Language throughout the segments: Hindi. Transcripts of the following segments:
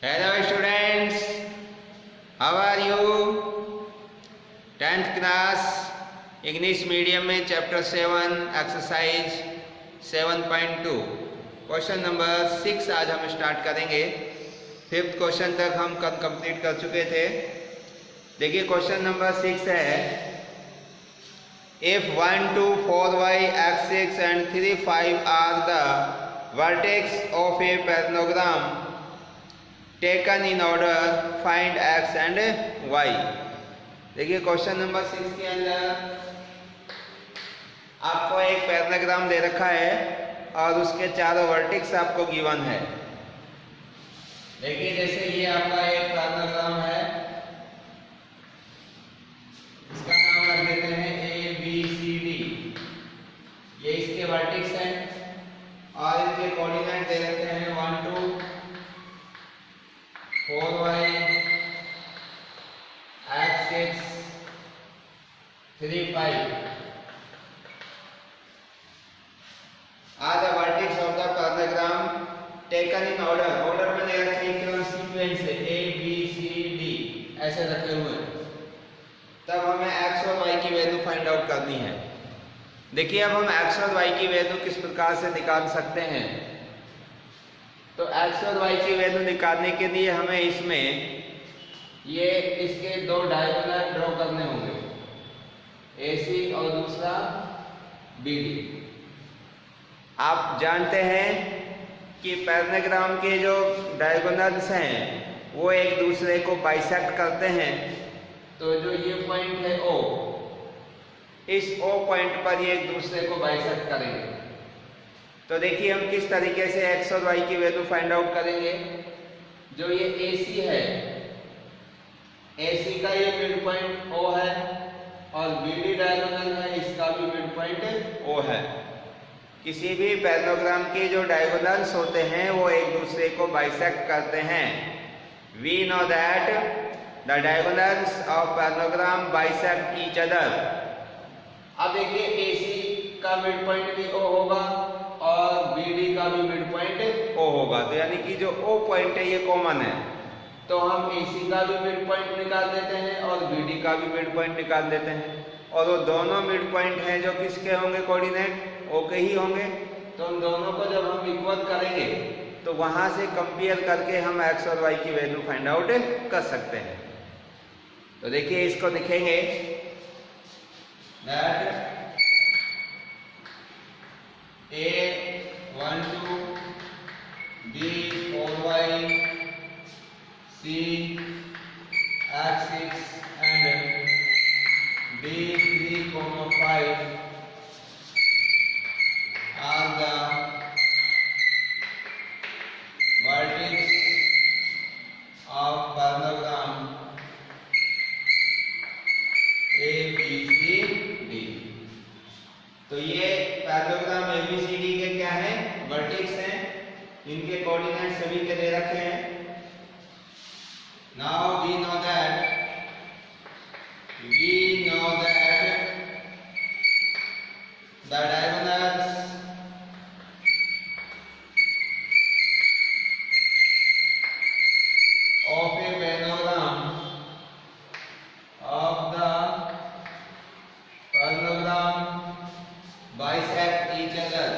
Hello students, how are you? 10th class English medium में चैप्टर 7 एक्सरसाइज 7.2 क्वेश्चन नंबर 6 आज हम स्टार्ट करेंगे। 5th क्वेश्चन तक हम कल कंप्लीट कर चुके थे। देखिए क्वेश्चन नंबर 6 है, if 1, 2, 4y, x6 and 3, 5 are the vertex of a parallelogram taken in order, find x and y। देखिए क्वेश्चन नंबर 6 के अंदर आपको एक पैराग्राम दे रखा है और उसके चारों वर्टेक्स आपको गिवन है। देखिए जैसे ये आपका एक पैराग्राम है, इसका नाम रख देते हैं ए बी सी डी। ये इसके वर्टेक्स हैं और इनके कोऑर्डिनेट दे रखे हैं 1, 2, 4y, x6, 3, 5 are the vertex of the parallelogram taken in order। Order में दे रखे हैं क्रम सीक्वेंस है ए बी सी डी ऐसे रखे हुए हैं। तब हमें x और y की वैल्यू फाइंड आउट करनी है। देखिए अब हम x और y की वैल्यू किस प्रकार से निकाल सकते हैं। तो x और y की वैल्यू निकालने के लिए हमें इसमें ये इसके दो डायगोनल ड्रॉ करने होंगे, AC और दूसरा BD। आप जानते हैं कि पैराग्राम के जो डायगोनल्स हैं वो एक दूसरे को बाइसेक्ट करते हैं। तो जो ये पॉइंट है O, इस O पॉइंट पर ये एक दूसरे को बाइसेक्ट करेंगे। तो देखिए हम किस तरीके से x और y की वैल्यू फाइंड आउट करेंगे। जो ये AC है, AC का ये मिड पॉइंट O है और BD डायगोनल है, इसका भी मिड पॉइंट O है। किसी भी पैराग्राम के जो डायगोनल्स होते हैं वो एक दूसरे को बाइसेक्ट करते हैं। We know that the diagonals of parallelogram bisect each other। अब देखिए AC का मिड पॉइंट भी O होगा और BD का भी मिड पॉइंट O होगा। तो यानी कि जो O पॉइंट है ये कॉमन है। तो हम AC का भी मिड पॉइंट निकाल देते हैं और BD का भी मिड पॉइंट निकाल देते हैं। और वो दोनों मिड पॉइंट हैं जो किसके होंगे, कोऑर्डिनेट O के ही होंगे। तो उन दोनों को जब हम इक्वल करेंगे तो वहां से कंपेयर करके हम x और y की वैल्यू फाइंड आउट कर सकते हैं। तो देखिए इसको लिखेंगे that A1, 2, B4y, C x6 and D3, 5 are the vertex of parallelogram ABCD। तो ये पैराग्राम ABCD के क्या है, वर्टेक्स हैं। इनके कोऑर्डिनेट सभी के दे रखे हैं। Now we know that the diagonals of a parallelogram bisect each other।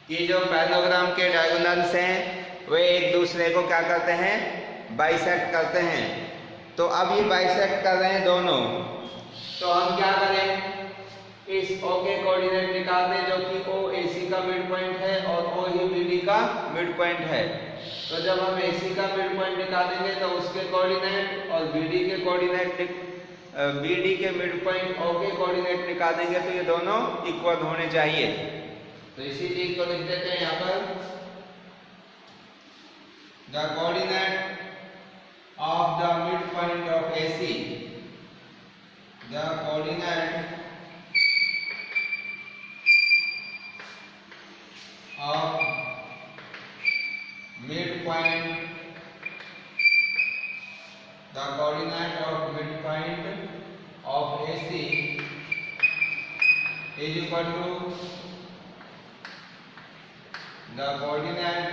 कि जो पैराग्राम के डायगोनल्स हैं वे एक दूसरे को क्या करते हैं, बाइसेक्ट करते हैं। तो अब ये बाइसेक्ट कर रहे हैं दोनों। तो हम क्या करें, इस O के कोऑर्डिनेट निकाल दें जो कि O AC का मिड पॉइंट है और O ही BD का मिड पॉइंट है। तो जब हम AC का मिड पॉइंट निकालेंगे तो उसके कोऑर्डिनेट और BD के कोऑर्डिनेट BD के मिड पॉइंट O के कोऑर्डिनेट निकालेंगे तो ये दोनों इक्वल होने चाहिए। तो इसी चीज को लिख देते हैं यहाँ पर, the coordinate of the midpoint of AC, the coordinate of midpoint, the coordinate of midpoint of AC is equal to the coordinate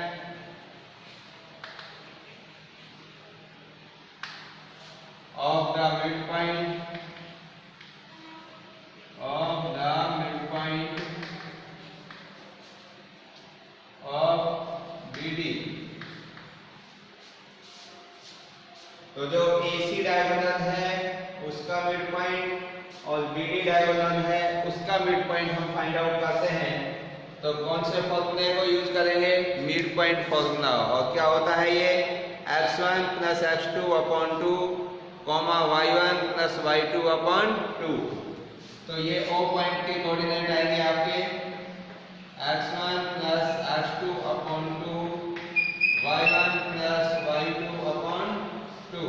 of the midpoint of BD। तो जो AC डायगोनल है उसका मिड पॉइंट और BD डायगोनल है उसका मिड पॉइंट हम फाइंड आउट करते हैं, तो कौन से फॉर्मूले को यूज करेंगे? Mid point formula. और क्या होता है ये? x1 + x2 upon 2 y1 + y2 upon 2। तो ये O पॉइंट के कोऑर्डिनेट आएंगे आपके x1 + x2 upon 2 y1 + y2 upon 2।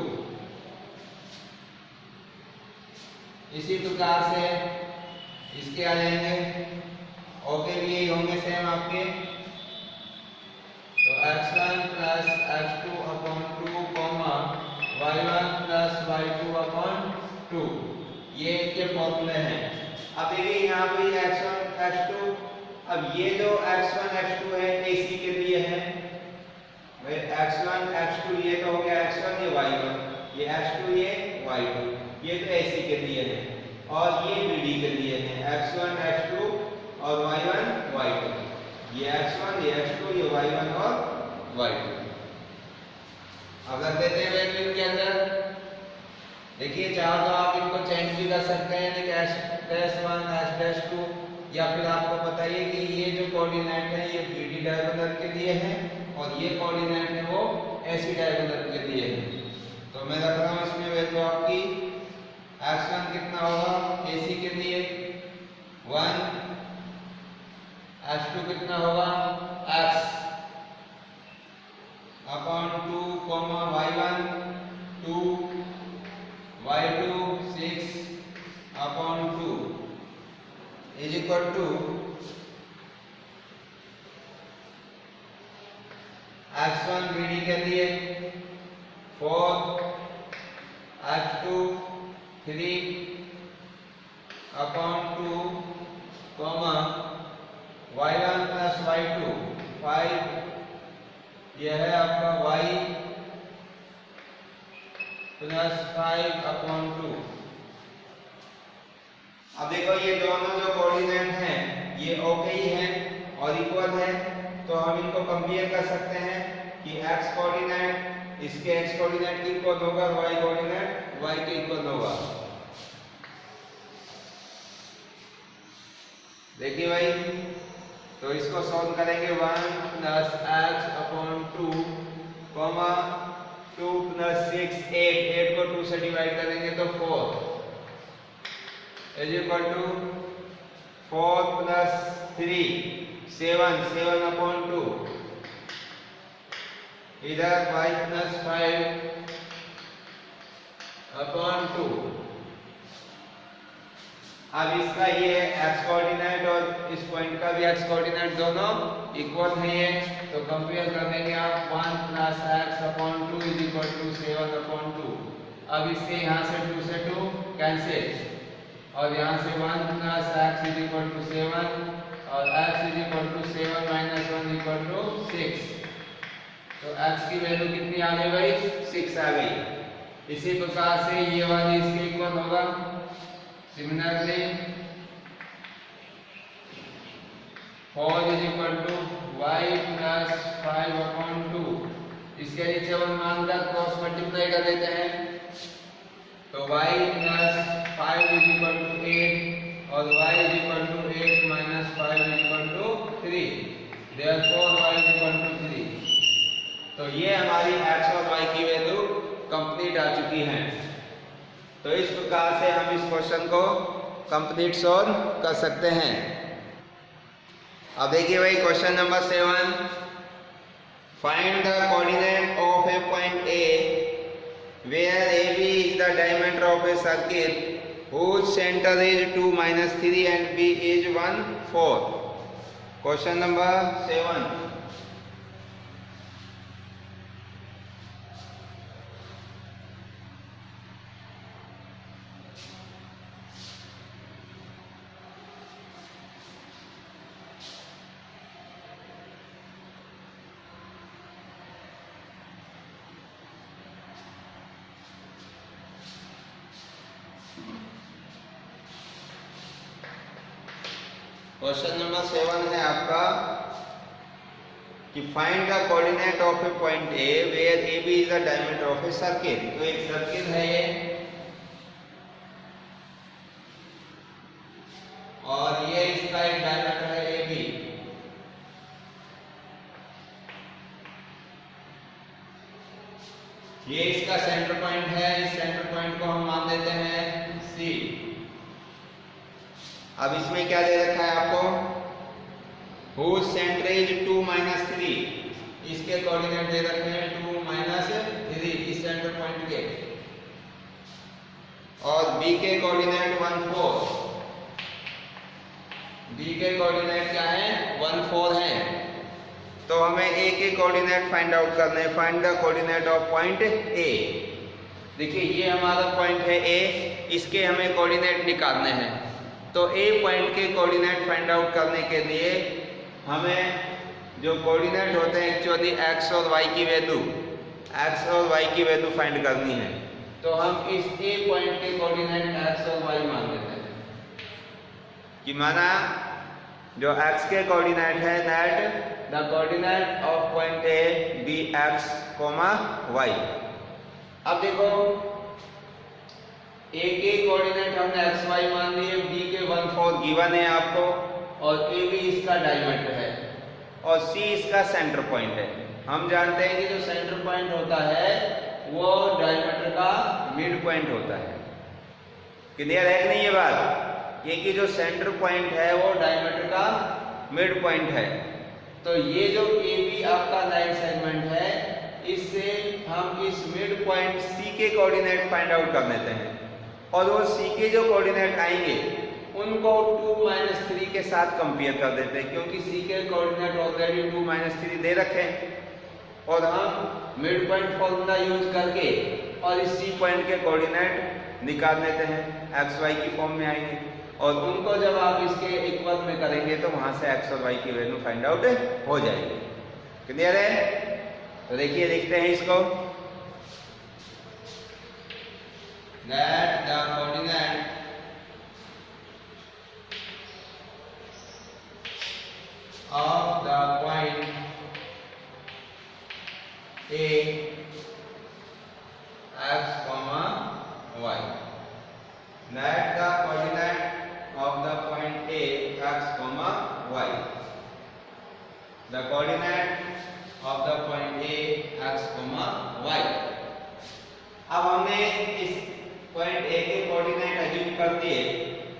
इसी प्रकार से इसके आ जाएंगे O के भी यही होंगे सेम आपके, तो x1 + x2 upon 2 y1 + y2 upon 2। ये इनके फॉर्मूले हैं। अब देखिए यहाँ पे x1 x2, अब ये जो x1 x2 है AC के लिए है, भाई x1 x2 ये तो हो गया x1 ये y1, ये x2 ये y2, ये तो AC के लिए है, और ये BD के लिए है x1 x2 और y1 y2, ये x1 ये x2 ये y1 और y2। अब रख देते हैं वैल्यू के अंदर। देखिए चाहो तो आप इनको चेंज भी कर सकते हैं, h'1 h'2, या फिर आपको बताइए कि ये जो कोऑर्डिनेट है ये BD डायगोनल के लिए है और ये कोऑर्डिनेट है वो AC डायगोनल के लिए है। तो मैं रख रहा हूँ इसमें वैल्यू आपकी x1 कितना होगा AC के लिए 1, h2 कितना होगा x upon 2 y1 2 y2 6 upon 2 is equal to x1 BD के लिए 4 h2 3 अपॉन 2 y1 + y2 5, यह है आपका y + 5 अपॉन 2। अब देखो ये दोनों जो कोऑर्डिनेट हैं ये ओके ही हैं और इक्वल है, तो हम इनको कंपेयर कर सकते हैं कि x कोऑर्डिनेट इसके x कोऑर्डिनेट के इक्वल होगा, y कोऑर्डिनेट y के इक्वल होगा। देखिए भाई, तो इसको सॉल्व करेंगे 1 + h अपॉन 2 2 + 6 8 को 2 से डिवाइड करेंगे तो 4 इज इक्वल टू 4 + 3 7 अपॉन 2, इधर y + 5 अपॉन 2। अब इसका ये x कोऑर्डिनेट और इस पॉइंट का भी x कोऑर्डिनेट दोनों इक्वल है ये, तो कंपेयर कर देंगे आप 1 + x upon 2 is equal to 7 upon 2। अब इससे यहाँ से 2 से 2 कैंसिल, और यहाँ से 1 + x इज इक्वल टू 7 और x is equal to 7 - 1 equal to 6। तो x की वैल्यू कितनी आ गई भाई 6 आ गई। इसी प्रकार से ये वाली इसके इक्वल होगा। Similarly 4 is equal to y + 5 upon 2, इसके नीचे हम मानकर क्रॉस मल्टीप्लाई कर देते हैं, तो y + 5 इज इक्वल टू 8 और y is equal to 8 - 5 is equal to 3, therefore y is equal to 3। तो ये हमारी x और y की वैल्यू कंप्लीट आ चुकी हैं। तो इस प्रकार से हम इस क्वेश्चन को कंप्लीट सॉल्व कर सकते हैं। अब देखिए भाई question number 7, find the coordinate of a point A where AB is the diameter of a circle whose center is 2 - 3 and B is 1 4। Question number 7। Question number 7 है आपका कि find the coordinate of a point A where A B is the diameter of a circle. तो एक सर्किल है ये और ये इसका एक डायमीटर है ए बी। ये इसका सेंटर पॉइंट है, इस सेंटर पॉइंट को हम मान देते हैं सी। अब इसमें क्या दे रखा है आपको, whose center is 2 - 3, इसके कोऑर्डिनेट दे रखे हैं 2 - 3 इस सेंटर पॉइंट के, और बी के कोऑर्डिनेट 1 4, बी के कोऑर्डिनेट क्या है 1 4 है। तो हमें ए के कोऑर्डिनेट फाइंड आउट करने हैं। Find the coordinate of point ए। देखिए ये हमारा पॉइंट है ए, इसके हमें कोऑर्डिनेट निकालने हैं। तो ए पॉइंट के कोऑर्डिनेट फाइंड आउट करने के लिए हमें जो कोऑर्डिनेट होते हैं एक्चुअली एक्स और वाई की वैल्यू, एक्स और वाई की वैल्यू फाइंड करनी है। तो हम इस ए पॉइंट के कोऑर्डिनेट एक्स और वाई मान लेते हैं कि माना जो x के कोऑर्डिनेट है that the coordinate of point A B x comma y. अब देखो ए के कोऑर्डिनेट हमने एक्स वाई मान लिए, बी के 1 4 गिवन है आपको, और ए बी इसका डायमीटर है और सी इसका सेंटर पॉइंट है। हम जानते हैं कि जो सेंटर पॉइंट होता है वो डायमीटर का मिड पॉइंट होता है। क्लियर है कि नहीं ये बात, ये कि जो सेंटर पॉइंट है वो डायमीटर का मिड पॉइंट है। तो ये जो ए बी आपका लाइन सेगमेंट है, इससे हम इस मिड पॉइंट सी के कोऑर्डिनेट फाइंड आउट कर लेते हैं, और वो सी के जो कोऑर्डिनेट आएंगे उनको 2 - 3 के साथ कंपेयर कर देते हैं, क्योंकि सी के कोऑर्डिनेट ऑलरेडी 2 - 3 दे रखे हैं। और हम मिड पॉइंट फॉर्मूला यूज करके और इस सी पॉइंट के कोऑर्डिनेट निकाल लेते हैं, एक्स वाई की फॉर्म में आएंगे, और उनको जब आप इसके इक्वल में करेंगे तो वहां से एक्स और वाई की वैल्यू फाइंड आउट हो जाएगी। क्लियर है? तो देखिए देखते हैं इसको, that the coordinate of the point A x comma y, that the coordinate of the point A x comma y, the coordinate of the point A x comma y। अब हमने इस पॉइंट A के कोऑर्डिनेट अज्यूम कर दिए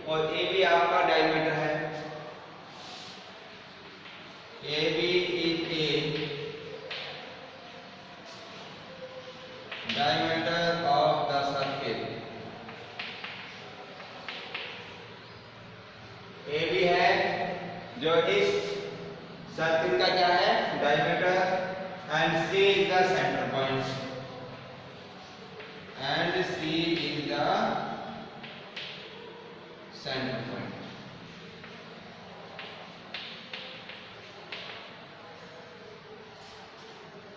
और A भी आपका डायमीटर है। AB is a diameter of the circle। AB है जो इस सर्किल का क्या है diameter, and C is the center point, and C is the center point।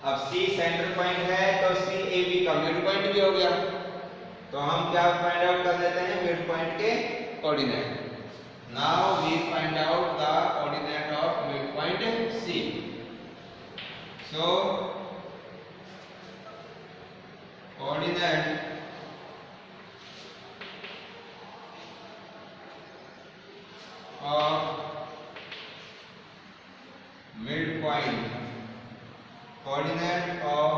अब C सेंटर पॉइंट है तो C A B का मिड पॉइंट भी हो गया। तो हम क्या फाइंड आउट कर लेते हैं मिड पॉइंट के coordinate. Now we find out the coordinate of midpoint C। So coordinate of midpoint, coordinate of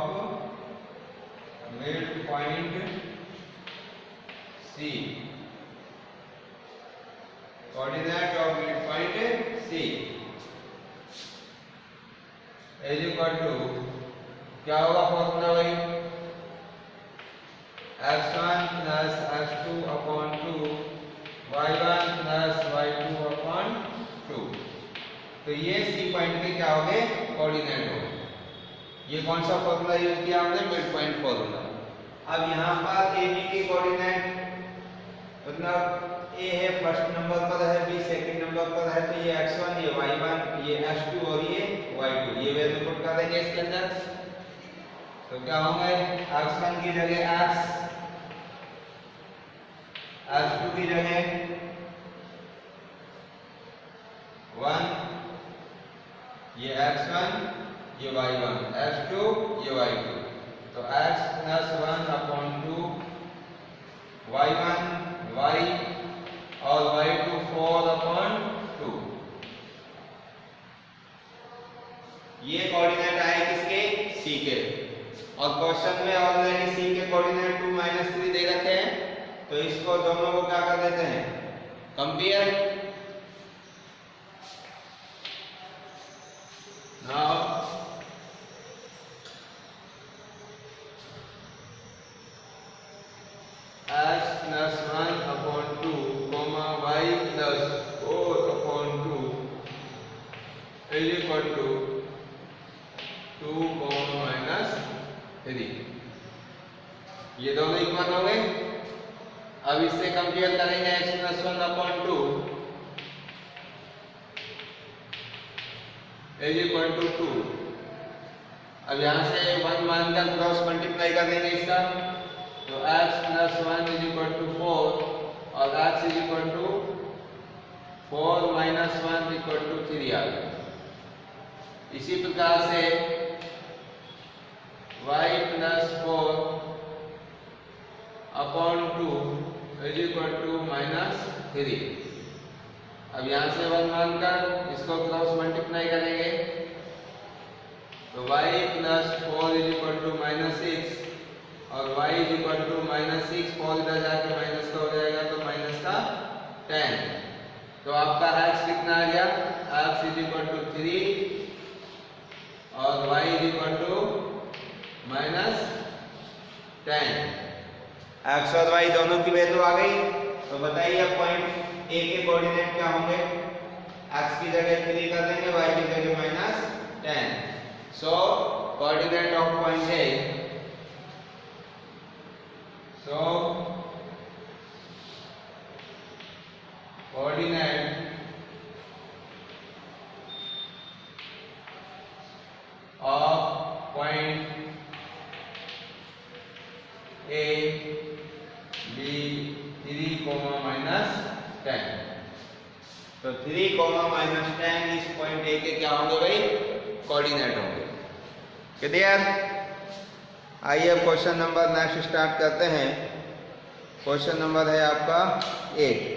midpoint C, coordinate of midpoint C is equal to क्या होगा फॉर्मूला भाई, x1 plus x2 upon 2 y1 plus y2 upon 2। तो ये C पॉइंट के क्या हो गए कोऑर्डिनेट हो गए। ये कौन सा फॉर्मूला यूज किया हमने मिड पॉइंट फॉर्मूला। अब यहाँ पर ए बी के कोऑर्डिनेट मतलब ए है फर्स्ट नंबर पर है, बी सेकंड नंबर पर है, तो ये x1 ये y1 ये x2 और ये y2 ये वैल्यू पुट कर देंगे इसके अंदर। तो क्या होंगे x1 की जगह x, x2 की जगह 1 ये x1 ये y1 x2 ये y2 तो x plus 1 upon 2 y1 y और y2 4 अपॉन 2 ये कोऑर्डिनेट आए किसके c के और क्वेश्चन में ऑलरेडी c के कोऑर्डिनेट 2 -3 दे रखे हैं तो इसको दोनों को क्या कर देते हैं compare now x plus 1 upon 2 comma y plus 4 upon 2 is equal to 2 minus 3 ये दोनों इक्वल हो गए। अब इससे कंपेयर करेंगे x plus 1 upon 2 is equal to 2। अब यहाँ से 1 मानकर क्रॉस मल्टीप्लाई कर देंगे इसका तो x plus 1 is equal to 4 और x is equal to 4 minus 1 equal to 3 आ गया। इसी प्रकार से y plus 4 upon 2 is equal to minus 3। अब यहाँ से 1 मानकर इसको क्रॉस मल्टीप्लाई करेंगे तो y plus 4 is equal to minus 6 और y is equal to minus 6 4 इधर जाके माइनस का हो जाएगा तो माइनस का 10 तो आपका x कितना आ गया x is equal to 3 और y is equal to minus 10 x और y दोनों की वैल्यू आ गई तो बताइए अब पॉइंट a के कोऑर्डिनेट क्या होंगे x की जगह 3 कर देंगे y की जगह minus 10 so coordinate of point A so coordinate of point A B 3, minus 10 तो 3, -10 इस पॉइंट A के क्या होंगे भाई कोऑर्डिनेट होंगे क्लियर। आइए अब क्वेश्चन नंबर नेक्स्ट स्टार्ट करते हैं। क्वेश्चन नंबर है आपका 8।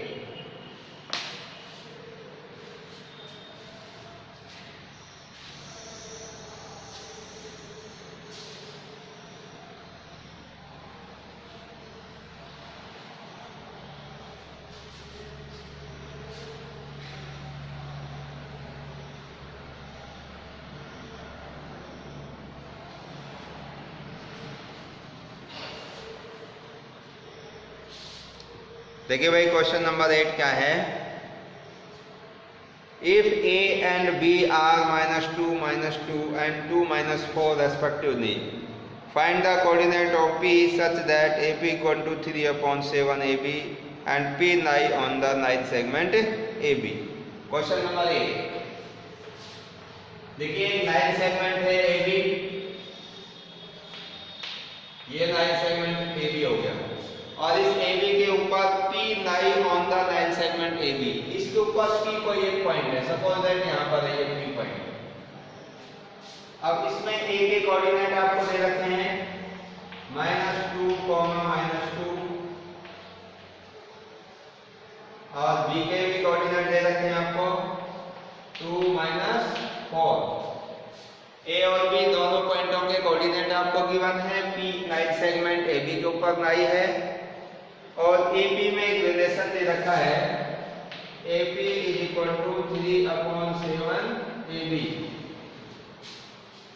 देखिए भाई क्वेश्चन नंबर 8 क्या है if a and b are -2, -2 and 2, -4 respectively find the coordinate of p such that ap equal to 3 upon 7 ab and p lie on the ninth segment ab। Question number 8 देखिए नाइन्थ सेगमेंट है ab ये नाइन्थ सेगमेंट ab हो गया और इस AB के ऊपर P lie on the nine segment AB इसके ऊपर P कोई एक पॉइंट है सपोज दैट यहाँ पर है ये P पॉइंट। अब इसमें A के कोऑर्डिनेट आपको दे रखे हैं -2, -2 और B के भी कोऑर्डिनेट दे रखे हैं आपको 2, -4। A और B दोनों पॉइंटों के कोऑर्डिनेट आपको गिवन है P नाइन सेगमेंट AB के ऊपर लाई है और AP में एक रिलेशन दे रखा है AP is equal to 3 upon 7 AB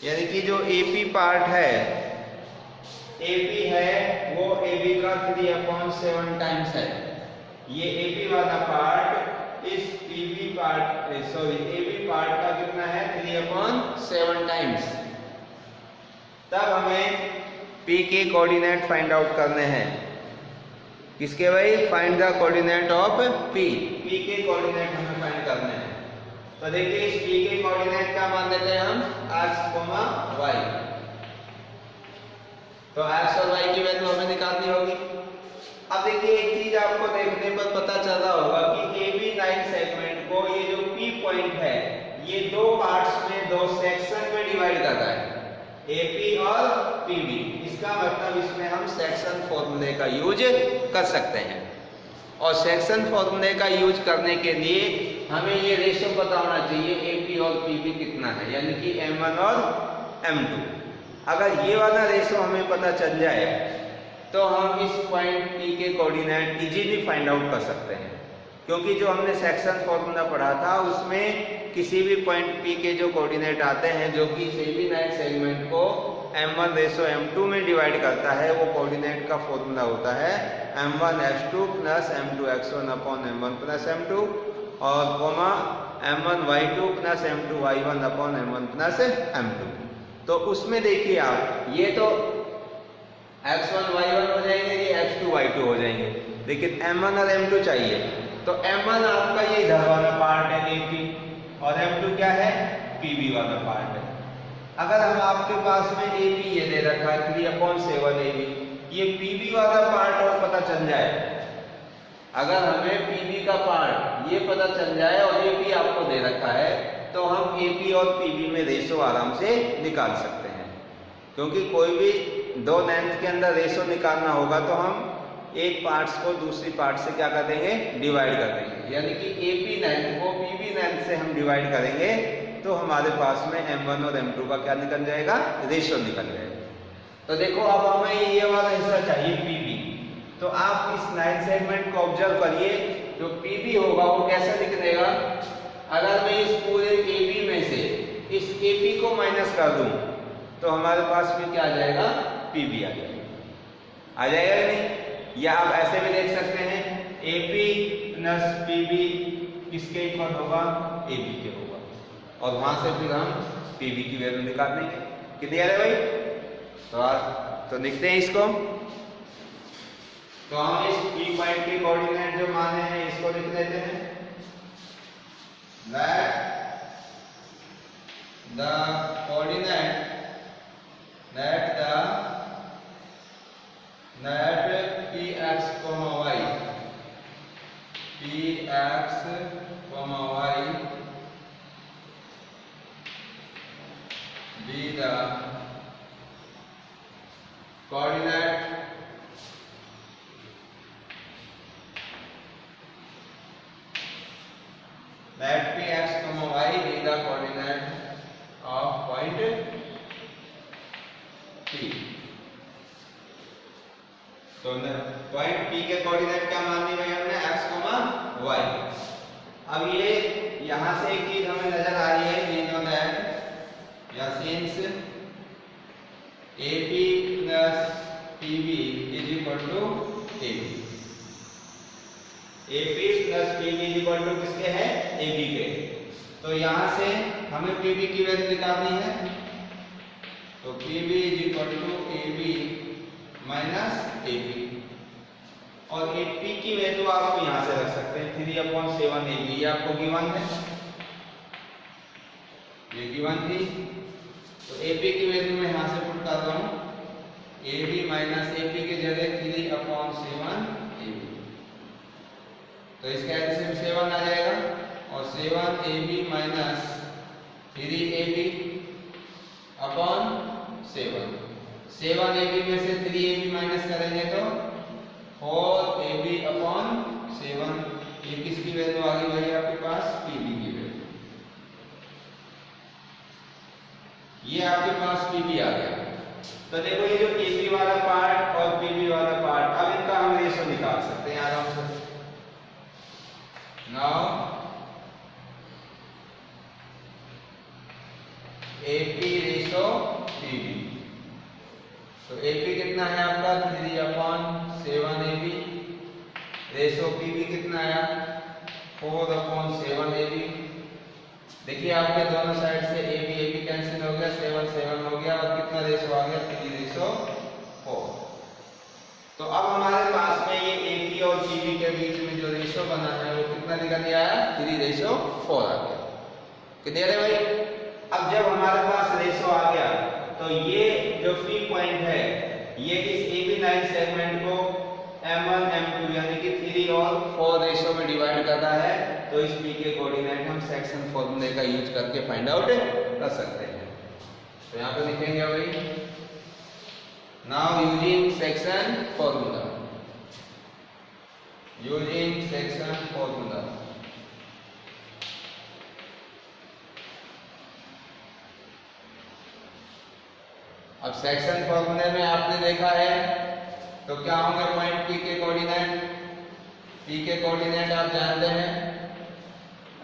यानी कि जो AP पार्ट है AP है वो AB का 3 upon 7 टाइम्स है। ये AP वाला पार्ट इस AB पार्ट का कितना है 3 upon 7 टाइम्स। तब हमें P के कोऑर्डिनेट फाइंड आउट करने हैं किसके भाई find the coordinate of P के कोऑर्डिनेट हमें फाइंड करने हैं। तो देखिए इस P के कोऑर्डिनेट क्या मान लेते हैं हम x, y तो x और y की वैल्यू हमें निकालनी होगी। अब देखिए एक चीज आपको देखने पर पता चल रहा होगा कि AB नाइन सेगमेंट को ये जो P पॉइंट है ये दो पार्ट्स में, दो सेक्शन में डिवाइड करता है, एपी और पीबी। इसका मतलब इसमें हम सेक्शन फॉर्मूले का यूज कर सकते हैं। और सेक्शन फॉर्मूले का यूज करने के लिए हमें ये रेशो पता होना चाहिए एपी और पीबी कितना है, यानी कि M1 और M2। अगर ये वाला रेशो हमें पता चल जाए तो हम इस पॉइंट P के कोऑर्डिनेट इजीली फाइंड आउट कर सकते हैं, क्योंकि जो हमने सेक्शन फॉर्मूला पढ़ा था उसमें किसी भी पॉइंट P के जो कोऑर्डिनेट आते हैं जो कि AB लाइन सेगमेंट को M1 रेशो M2 में डिवाइड करता है, वो कोऑर्डिनेट का फॉर्मूला होता है M1 x2 plus M2 x1 upon M1 plus M2 और coma M1 y2 plus M2 y1 upon M1 plus M2। तो उसमें देखिए आप, ये तो x1 y1 हो जाएंगे, ये x2 y2 हो जाएंगे, लेकिन M1 और M2 चाहिए। तो M1 आपका ये इधर वाला पार्ट है AP और M2 क्या है, PB वाला पार्ट है। अगर हम आपके पास में AP ये दे रखा है 3/7 AB, ये PB वाला पार्ट और पता चल जाए, अगर हमें PB का पार्ट ये पता चल जाए और AP आपको दे रखा है तो हम AP और PB में रेशो आराम से निकाल सकते हैं। क्योंकि कोई भी दो लेंथ के अंदर रेशो निकालना होगा तो हम एक पार्ट्स को दूसरी पार्ट से क्या कर देंगे, डिवाइड कर देंगे, यानी कि AP लेंथ को PB लेंथ से हम डिवाइड करेंगे तो हमारे पास में M1 और M2 का क्या निकल जाएगा, रेशो निकल जाएगा। तो देखो अब हमें ये वाला हिस्सा चाहिए PB, तो आप इस लाइन सेगमेंट को ऑब्जर्व करिए, जो PB होगा वो कैसा निकलेगा। अगर मैं इस पूरे AB में से इस AP को माइनस कर दूं तो हमारे पास में क्या आ जाएगा, PB आ जाएगा, आ जाएगा या नहीं। या आप ऐसे भी देख सकते हैं AP प्लस PB किसके इक्वल होगा, AB के होगा, और वहां से फिर हम PB की वैल्यू निकाल देंगे। क्लियर है भाई। तो लिखते हैं इसको। तो हम इस P पॉइंट के कोऑर्डिनेट जो माने हैं इसको लिख लेते हैं, that the coordinate that px, y px, y be the coordinate that px, y be the coordinate of point P। तो पॉइंट P के कोऑर्डिनेट क्या मान ली भाई हमने, x, y। अब ये यहां से एक चीज हमें नजर आ रही है, we know that या since AP plus PB is equal to AB, AP plus PB is equal to किसके है, AB के। तो यहां से हमें PB की वैल्यू निकालनी है, तो PB is equal to AB minus AP, और AP की वैल्यू आपको यहां से रख सकते हैं 3/7 AB, ये आपको गिवन है, ये गिवन थी। तो AP की वैल्यू मैं यहां से पुट कर रहा हूं, AB माइनस AP की जगह 3/7 AB, तो इसका एलसीएम 7 आ जाएगा, और 7 AB minus 3 AB upon 7, 7 AB में से 3 AB माइनस करेंगे तो 4 AB अपॉन 7, ये किसकी वैल्यू आ गई भाई आपके पास, PB की वैल्यू, ये आपके पास PB आ गया। तो देखो ये जो AB वाला पार्ट और PB वाला पार्ट, अब इनका हम रेशो निकाल सकते हैं आराम से। नाउ AP रेशो PB, तो AP कितना है आपका 3/7 AB, रेशो PB कितना आया 4/7 AB। देखिए आपके दोनों साइड से AB कैंसिल हो गया, 7 हो गया, और कितना रेशो आ गया 3/4। तो अब हमारे पास में ये AP और PB के बीच में जो रेशो बना है वो कितना निकल आया, 3/4 आ गया। क्लियर है भाई। अब जब हमारे पास रेशो आ गया तो ये जो P पॉइंट है ये इस AB लाइन सेगमेंट को m1 m2 यानी कि 3 और 4 रेशो में डिवाइड करना है, तो इस p के कोऑर्डिनेट हम सेक्शन फॉर्मूले का यूज करके फाइंड आउट कर सकते हैं। तो यहाँ पे लिखेंगे भाई, now using section formula, using section formula. अब सेक्शन फॉर्मूले में आपने देखा है तो क्या होंगे पॉइंट P के कोऑर्डिनेट? P के कोऑर्डिनेट आप जानते हैं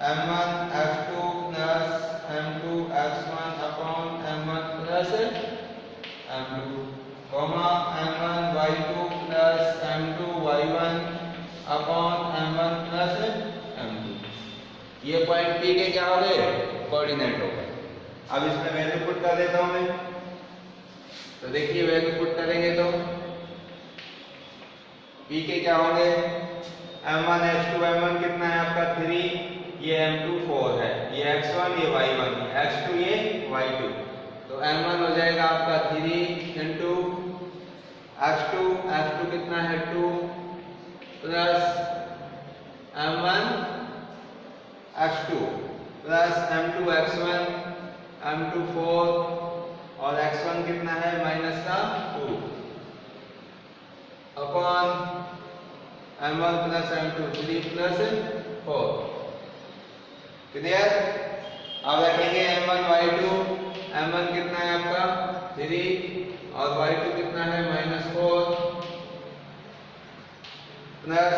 m1 f2 plus m2 x1 upon m1 plus m2, comma m1 y2 plus m2 y1 upon m1 plus m2। ये पॉइंट P के क्या हो गए? कोऑर्डिनेट हो गए। अब इसमें वैल्यू पुट कर देता हूं मैं, तो देखिए वैल्यू पुट करेंगे तो P के क्या होंगे? m1 h2 m1 कितना है आपका 3, ये m2 4 है, ये x1 ये y1, x2 ये y2, तो m1 हो जाएगा आपका 3 इंटू x2, x2 कितना है 2 plus m1 x2 plus m2 x1 m2 4 और x1 कितना है माइनस का 2 upon m1 plus m2 3 plus 4। Clear? अब रखेंगे m1 y2, m1 कितना है आपका 3 और y2 कितना है minus 4 plus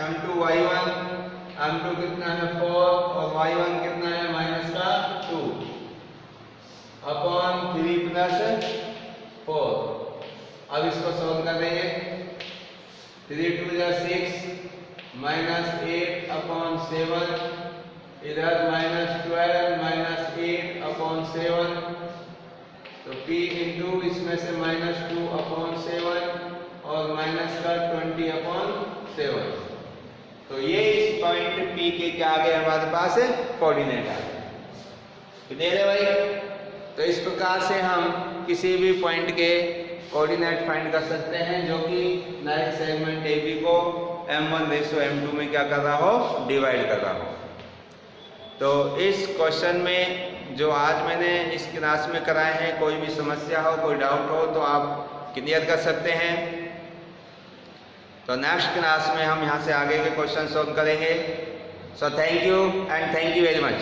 m2 y1, m2 कितना है 4 और y1 कितना है माइनस का 2 अपॉन 3 प्लस 4। अब इसको सॉल्व कर देंगे, 3 2 जा 6 माइनस 8 अपॉन 7, इधर माइनस 12 माइनस 8 अपॉन 7, तो p इंटू इसमें से माइनस 2 अपॉन 7 और माइनस का 20 अपॉन 7। तो ये इस पॉइंट P के क्या आ गए हमारे पास कोऑर्डिनेट आ गए। क्लियर है भाई? तो इस प्रकार से हम किसी भी पॉइंट के कोऑर्डिनेट फाइंड कर सकते हैं जो कि नाइट सेगमेंट AB को m1:m2 में क्या कर रहा हो? डिवाइड कर रहा हो। तो इस क्वेश्चन में जो आज मैंने इस क्लास में कराए हैं, कोई भी समस्या हो, कोई डाउट हो तो आप क्लियर कर सकते हैं। तो नेक्स्ट क्लास में हम यहाँ से आगे के क्वेश्चन सॉल्व करेंगे। So thank you and thank you very much.